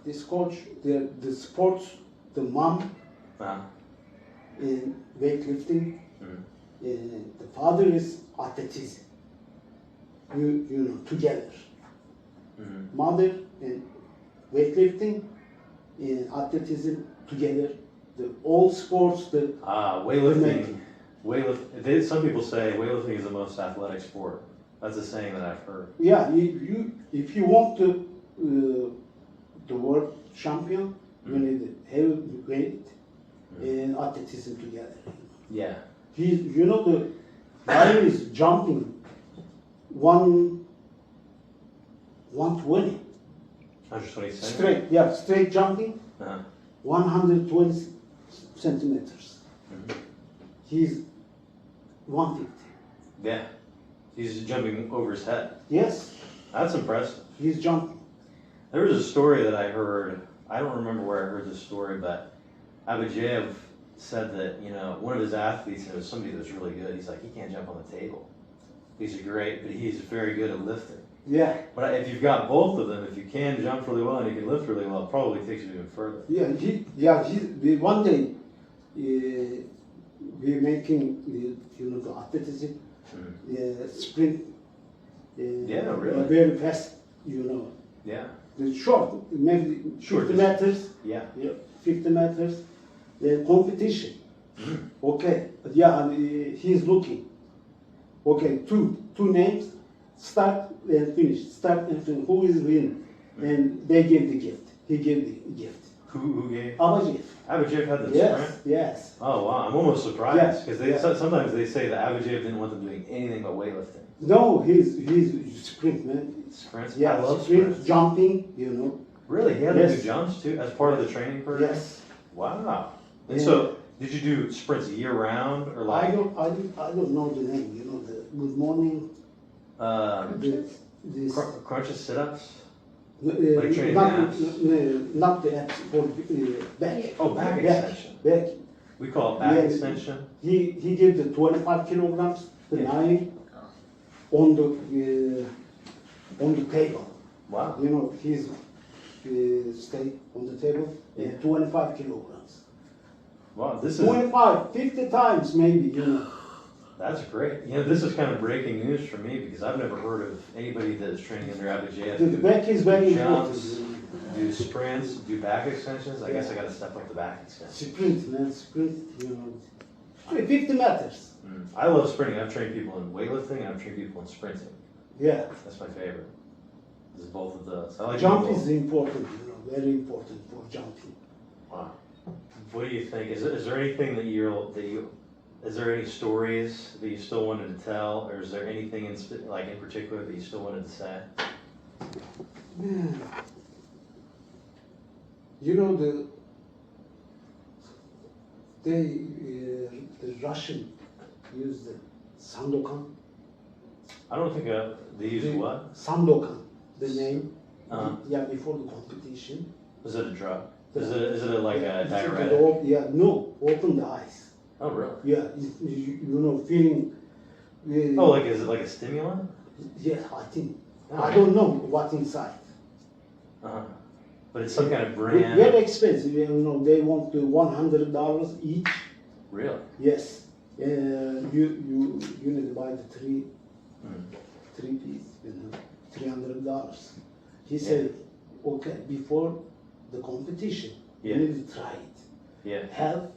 this coach, the sports, the mom Uh-huh. in weightlifting, Mhm. the father is athleticism. Together. Mhm. Mother and weightlifting and athleticism together. All sports, Weightlifting. Some people say weightlifting is the most athletic sport. That's a saying that I've heard. yeah, if you want the world champion, you need heavy weight and athleticism together. Yeah. The guy is jumping 120 120 straight. Straight jumping, Uh-huh. 120 centimeters. Mhm. He's 150. Yeah. He's jumping over his head. Yes, That's impressive. he's jumping. There was a story that I heard. I don't remember where I heard this story, but Abadzhiev said that, you know, one of his athletes, and it was somebody that was really good, he's like, he can't jump on the table. He's great, but he's very good at lifting. Yeah. But if you've got both of them, if you can jump really well and you can lift really well, it probably takes you even further. One day, we're making, the athleticism, sprint. Really? Very fast, Yeah. The short, maybe 50 meters. Yeah. 50 meters. The competition. Okay. He's looking. Okay, two names. Start and finish. Start and finish. Who is winning? And they gave the gift. He gave the gift. Who gave? Abadzhiev. Abadzhiev had the sprint? Yes. Oh wow, I'm almost surprised because Yeah. sometimes they say that Abadzhiev didn't want them doing anything but weightlifting. No, he's sprint, man. Sprints? Yeah, I love sprint, sprints. jumping, Really? He had to Yes. do jumps too as part of the training program? Yes. Wow. And Yeah. so, did you do sprints year round or like? I don't know the name. The good morning. This. Crunches, sit-ups? Like training not, abs? not the abs, for back. Oh, back extension. Back. We call it back Yeah. extension. He gave the 25 kilograms, the Yeah. Naim, on the table. Wow. He's stay on the table. Yeah. 25 kilograms. Wow, this is 25, 50 times maybe. that's great. This is kind of breaking news for me because I've never heard of anybody that is training under Abadzhiev. The back is very Jumps, important. do sprints, do back extensions. I guess I got to step up the back extension. Sprint, man, sprint. 50 meters. I love sprinting. I've trained people in weightlifting and I've trained people in sprinting. Yeah. That's my favorite. Is both of those. I like Jump people. is important, very important for jumping. Wow. What do you think? Is there anything that is there any stories that you still wanted to tell, or is there anything in particular that you still wanted to say? Man. The Russian use the Sandokan. I don't think they use what? Sandokan, the name. Uh-huh. Before the competition. Is it a drug? Is it like a It's diuretic? Open the eyes. Oh really? Yeah, feeling. Oh, is it like a stimulant? Yeah, I think. Oh. I don't know what's inside. Uh-huh. But it's some kind of Very brand. expensive, they want the $100 each. Really? Yes. You need to buy the three piece, $300. He said, okay, before the competition, Yeah. you need to try it. Yeah. Have,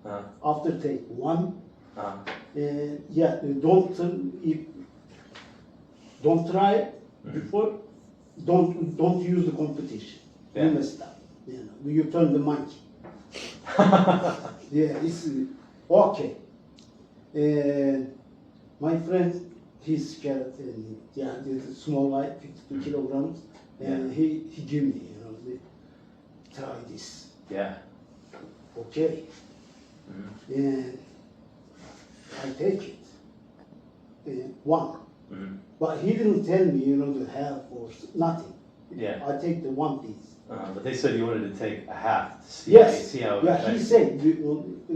Uh-huh. after take one, Uh-huh. don't try it before, don't use the competition. Yeah. You messed up. You turn the monkey. Yeah, it's okay. My friend, he's scared, and the small light, 52 kilograms, and he gave me, try this. Yeah. Okay. And I take it. One. But he didn't tell me, the half or nothing. Yeah. I take the one piece. But they said you wanted to take a half to see, Yes. see how it He affects. said,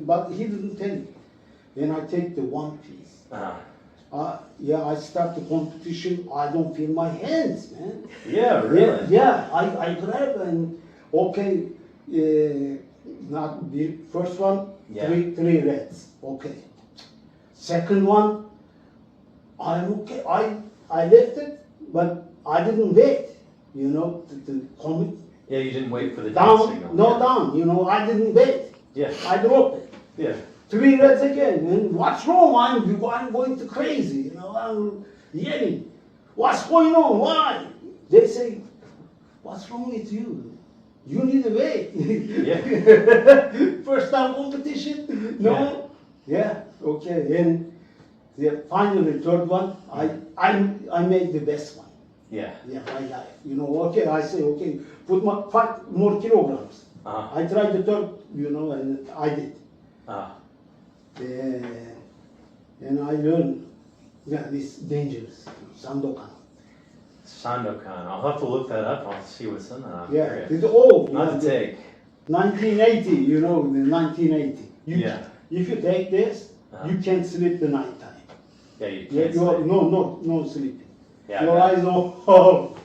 but he didn't tell me. Then I take the one piece. I start the competition. I don't feel my hands, man. Yeah, really? Yeah, I grab and okay. Not the first one, Yeah. three reds. Okay. Second one, I'm okay. I left it, but I didn't wait. The comment Yeah, you didn't wait for the down, dance signal. no Yeah. down. I didn't wait. Yeah. I dropped it. Yeah. 3 reds again. And what's wrong? I'm going to crazy. I'm yelling. What's going on? Why? They say, what's wrong with you? You need to wait. Yeah. First time competition? No? Yeah. Okay. And finally, third one, I made the best one. Yeah. Yeah, my life. Okay, I say, okay, put 5 more kilograms. Uh-huh. I tried the third, and I did. And I learned, this dangerous, Sandokan. Sandokan. I'll have to look that up. I'll have to see what's in that. I'm Yeah, curious. it's all. Not to take. 1980, you know, the 1980. Yeah. If you take this, Uh-huh. you can't sleep the night time. Yeah, you Yeah, can't you are, sleep. no sleeping. Yeah, Your I bet. eyes are oh,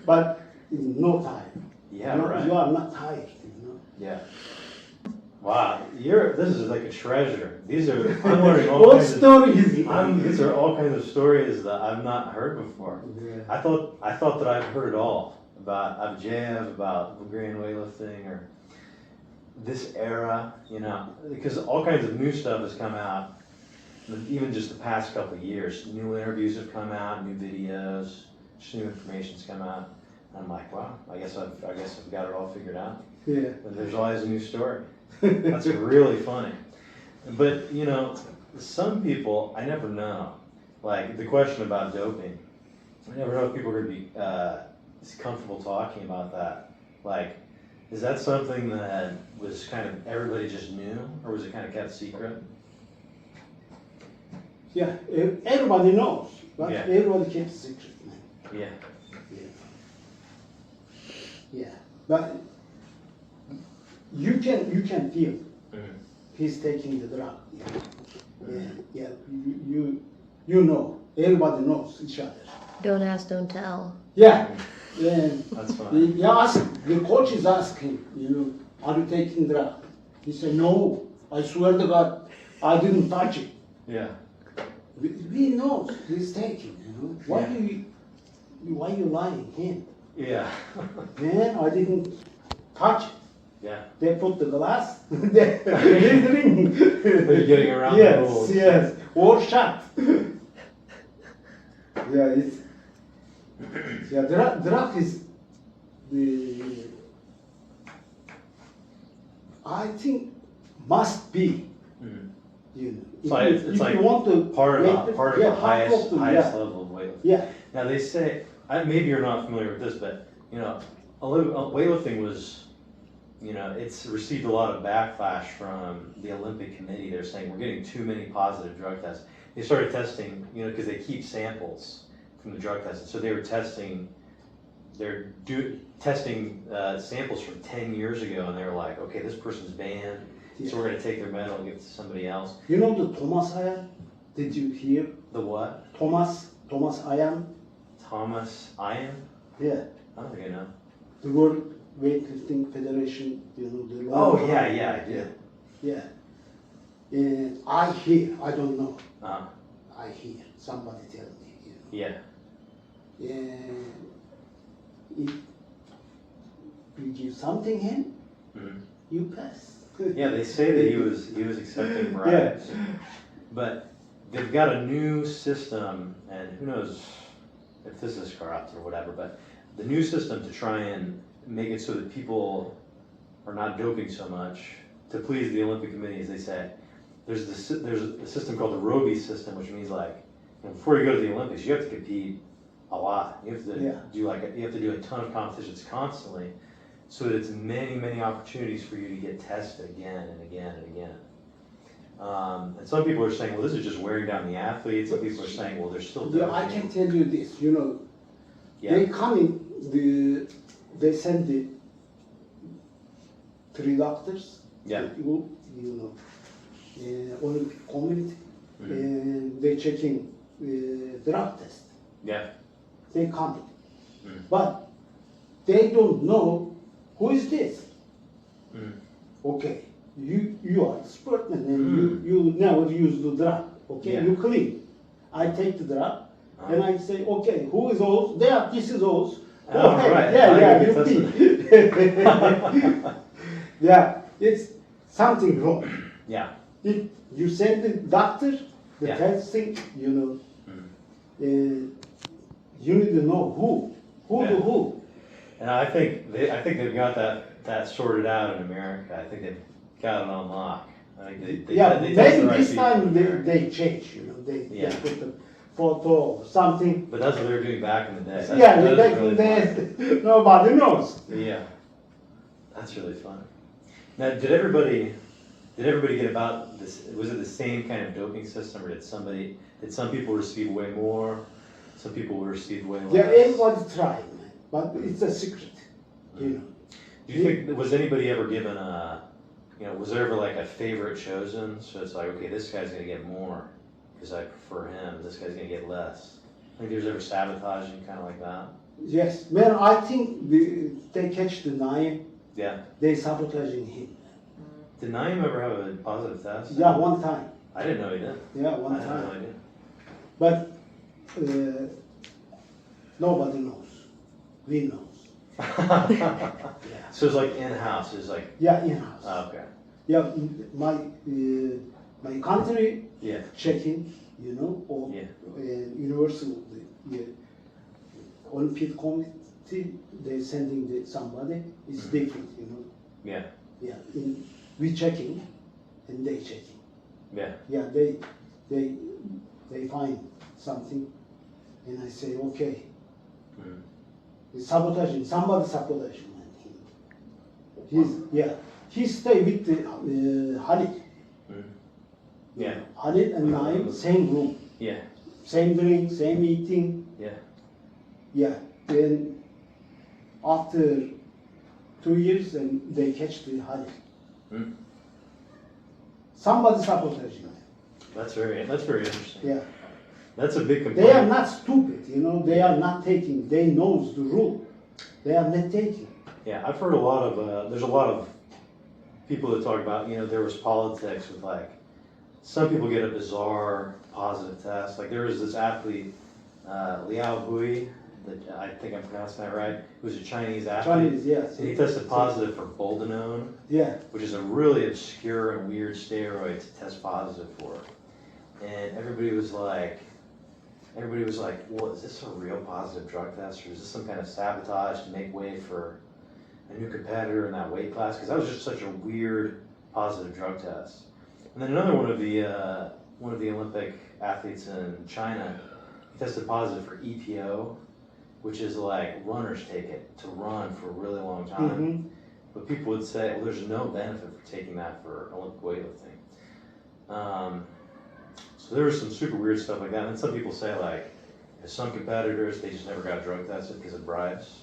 but in no time. Yeah, you, right. You are not tired, you know. Yeah. Wow, this is like a treasure. These are I'm learning all What kinds of stories? these are all kinds of stories that I've not heard before. Yeah. I thought that I've heard it all about Abadzhiev, about Bulgarian weightlifting, or this era, you know, because all kinds of new stuff has come out. Even just the past couple of years, new interviews have come out, new videos, just new information's come out. And I'm like, wow, I guess I've got it all figured out. Yeah. And there's always a new story. That's really funny. But, you know, some people, I never know. Like, the question about doping, I never know if people are going to be comfortable talking about that. Like, is that something that was kind of everybody just knew, or was it kind of kept secret? Yeah, everybody knows, but Yeah. everybody keeps secret, man. Yeah. Yeah, but you can feel Mhm. he's taking the drug. Yeah, you know, everybody knows each other. Don't ask, don't tell. Yeah, and That's fine. the coach is asking, you know, are you taking drug? He said, no, I swear to God, I didn't touch it. Yeah. We know he's taking, you know. Why you lying him? Yeah. Man, I didn't touch it. Yeah. They put the glass, they drink. They're getting around yes, the rules. Yes, or shot. Yeah, it's drug is the I think must be. Mhm. You know, It's like- it's if like you want to Part of make the, it- part of yeah, the part highest of the- highest yeah. level of weightlifting. Yeah, Now they say, maybe you're not familiar with this, but you know, weightlifting was, you know, it's received a lot of backlash from the Olympic Committee. They're saying we're getting too many positive drug tests. They started testing, you know, because they keep samples from the drug tests, so they were testing. They're testing samples from 10 years ago, and they're like, okay, this person's banned, so we're going to take their medal and give it to somebody else. you know the Thomas Ian? Did you hear The what? Thomas Ian? Thomas Ian? Yeah, I don't think I know. the World Weightlifting Federation. You know the. Oh yeah, I did. Yeah. I hear. I don't know. Uh, I hear somebody tell me. You know. yeah. If you give something him, Mhm. you pass. Yeah, they say that he was accepting bribes, but they've got a new system, and who knows if this is corrupt or whatever. But the new system to try and make it so that people are not doping so much to please the Olympic Committee, as they say. There's a system called the Roby system, which means like, you know, before you go to the Olympics, you have to compete a lot. You have to you have to do a ton of competitions constantly, so that it's many opportunities for you to get tested again and again and again. And some people are saying, well, this is just wearing down the athletes. Some people are saying, well, they're still doping. Yeah, I can tell you this. You know, Yeah. they come in. They send the 3 doctors. Yeah. You know, Olympic community, Mhm. and they checking drug test. Yeah. They come, Mm. but they don't know who is this. Mm. Okay, you are sportsman and you never use the drug. Okay, Yeah. you clean. I take the drug Uh-huh. and I say, okay, who is those? This is those. Oh, Okay, right. yeah, Now yeah, you you can see. Yeah, it's something wrong. Yeah. If you send the doctor, the Yeah. testing, you know, Mm. you need to know who Yeah. to who. And I think they've got that sorted out in America. I think they've got it on lock. I think they Yeah, they test maybe the right this people time in America. they change, you know, they Yeah. put the photo or something. But that's what they were doing back in the day. Yeah, that back is really in fun. the nobody knows. Yeah, that's really fun. Now, did everybody get about this? Was it the same kind of doping system, or did some people receive way more? Some people will receive way less. Yeah, everybody try, man. But it's a secret, you know. Do you think, was anybody ever given a, was there ever like a favorite chosen? So it's like, okay, this guy's gonna get more because I prefer him. This guy's gonna get less. I think there's ever sabotaging kind of like that. Yes, man, I think they catch the Naim, Yeah. they sabotaging him. Did Naim ever have a positive test? Yeah, one time. I didn't know he did. Yeah, one I had no time. idea. But nobody knows. We knows. Yeah. So it's like in-house, it's like, Yeah, in-house. okay. Yeah, my country Yeah, checking, or Yeah. universal, the Olympian committee, they sending somebody. It's Mhm. different, yeah, Yeah, we checking, and they checking. yeah. Yeah, they find something, and I say, okay, Mhm. it's sabotaging, somebody sabotaging him. He stay with the Halid. Mhm. Yeah, Halid and Naim, same room, yeah, same drink, same eating. yeah. Yeah, then after 2 years, and they catch the Halid. Mm. Somebody sabotaging him. That's very interesting. Yeah. That's a big complaint. They are not stupid, they are not taking, they knows the rule. They are not taking. Yeah, I've heard a lot of, there's a lot of people that talk about, there was politics with like, some people get a bizarre positive test. Like there was this athlete, Liao Hui, that I think I'm pronouncing that right, who was a Chinese athlete. Chinese, yes. And he tested positive for boldenone, Yeah, which is a really obscure and weird steroid to test positive for. And everybody was like, well, is this a real positive drug test, or is this some kind of sabotage to make way for a new competitor in that weight class? Because that was just such a weird positive drug test. And then another one of the Olympic athletes in China, he tested positive for EPO, which is like runners take it to run for a really long time. Mhm. But people would say, well, there's no benefit for taking that for Olympic weightlifting. So there was some super weird stuff like that. And then some people say like, some competitors, they just never got drug tested because of bribes.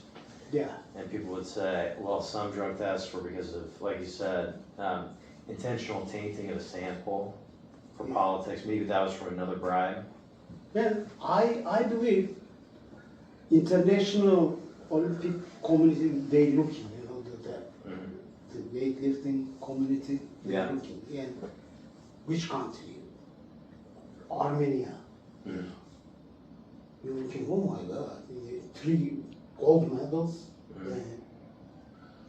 yeah, And people would say, well, some drug tests were because of, like you said, intentional tainting of a sample for Yeah. politics. Maybe that was from another bribe. man, I believe international Olympic community, they looking, Mhm. the weightlifting community, they Yeah. looking. And which country? Armenia. Mhm. You're looking, oh my God, 3 gold medals. Mhm.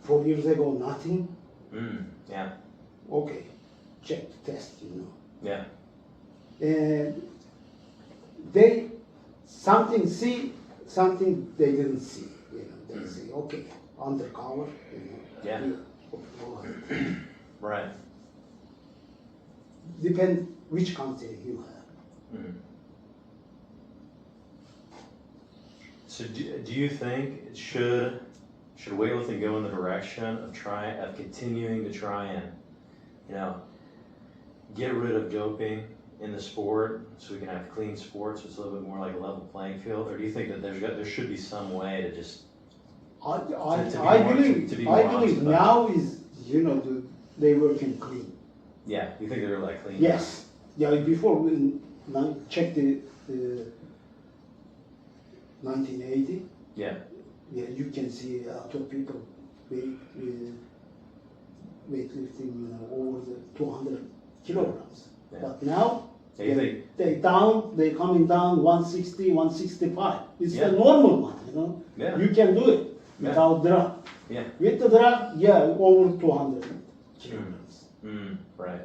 4 years ago, nothing. Mm. Yeah, Okay, check the test, yeah, And they see something they didn't see. They say, okay, undercover. Yeah. you- right. Depend which country you have. Mhm. So do you think it should weightlifting go in the direction of continuing to try and, get rid of doping in the sport so we can have clean sports, so it's a little bit more like a level playing field? Or do you think that there should be some way to just I to be more honest believe about now is, they working clean. Yeah, you think they're like clean? Yes. Yeah, before, check the 1980. Yeah. Yeah, you can see a lot of people weightlifting, over the 200 kilograms. Yeah. But now, Yeah, you think, they coming down 160, 165. It's Yeah. the normal one, yeah, You can do it Yeah. without drug. yeah. With the drug, yeah, over 200 kilograms. Right.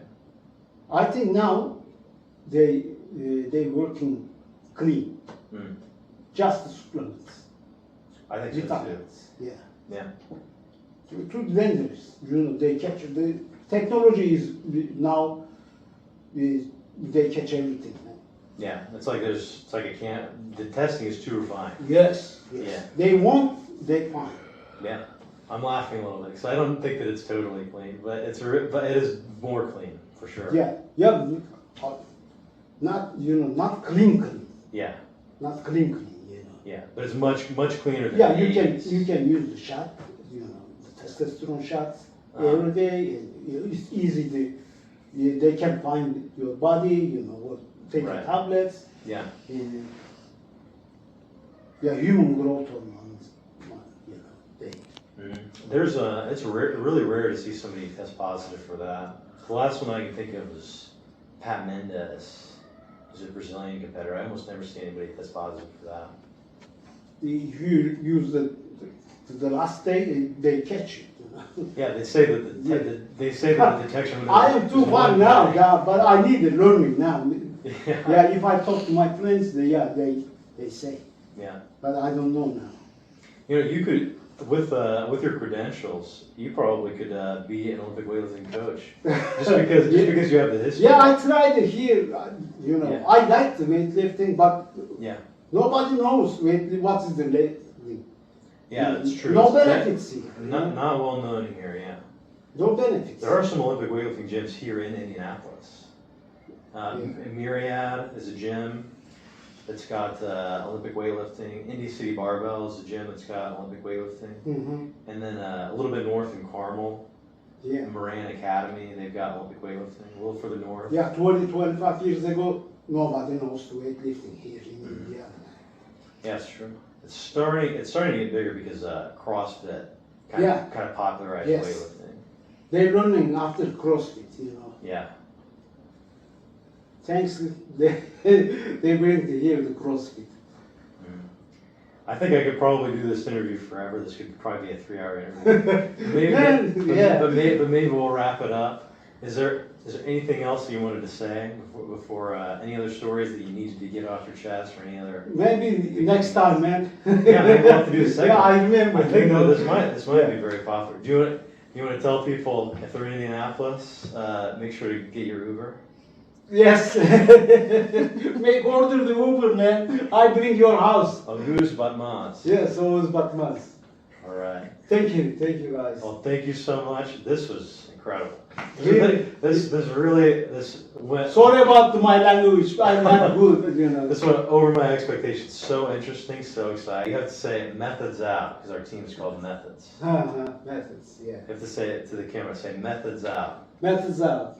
I think now they working clean, Mm. just the supplements, I think so too. vitamins. Yeah. Yeah. Too dangerous. They catch the technology is now they catch everything. Yeah, it's like the testing is too refined. Yes. Yeah. They want, they find. Yeah, I'm laughing a little bit because I don't think that it's totally clean, but it is more clean for sure. Yeah. Yeah. Not not clean, Yeah. not clean. Yeah, but it's much cleaner than Yeah, the you can 80s. use the shot, you know, the testosterone shots Uh-huh. every day, and it's easy to. They can find your body, you know, or take the Right. tablets, Yeah. and yeah, human growth hormones, you know, they. There's really rare to see somebody test positive for that. The last one I can think of was Pat Mendes, who's a Brazilian competitor. I almost never see anybody test positive for that. If you use the last day, they catch it. You know? Yeah, they say that the detection. I am too far now, yeah, but I need the learning now. Yeah. Yeah, if I talk to my friends, they say, Yeah. but I don't know now. You know, you could with your credentials, you probably could be an Olympic weightlifting coach just because you have the history. Yeah, I tried it here. You know, Yeah. I like the weightlifting, but Yeah. nobody knows what is the weightlifting. Yeah, that's true. No It's benefits here. you know? Not well known here. Yeah. No benefits. There are some Olympic weightlifting gyms here in Indianapolis. Myriad is a gym that's got Olympic weightlifting. Indy City Barbell is a gym that's got Olympic weightlifting. Mm-hmm. And then a little bit north in Carmel, Yeah. Moran Academy, they've got Olympic weightlifting. A little further north. Yeah, 25 years ago, nobody knows the weightlifting here in India. Yeah, it's true. It's starting to get bigger because CrossFit kind of popularized Yes. weightlifting. They're running after CrossFit, you know. Yeah. Thanks, they bring here the CrossFit. I think I could probably do this interview forever. This could probably be a 3-hour interview. But maybe we'll wrap it up. Is there anything else you wanted to say before any other stories that you needed to get off your chest or any other? Maybe next time, man. Yeah, maybe we'll have to do a segment. Yeah, I remember. I think this might be very popular. Do you want to tell people if they're in Indianapolis, make sure to get your Uber? Yes. Order the Uber, man. I bring your house. August Batmans. Yes, always but must. All right. Thank you guys. Well, thank you so much. This was incredible. Really? This went. Sorry about my language. I'm not good, you know. This went over my expectations. So interesting, so exciting. You have to say methods out because our team is called Methods. Methods, yeah. You have to say it to the camera. Say methods out. Methods out.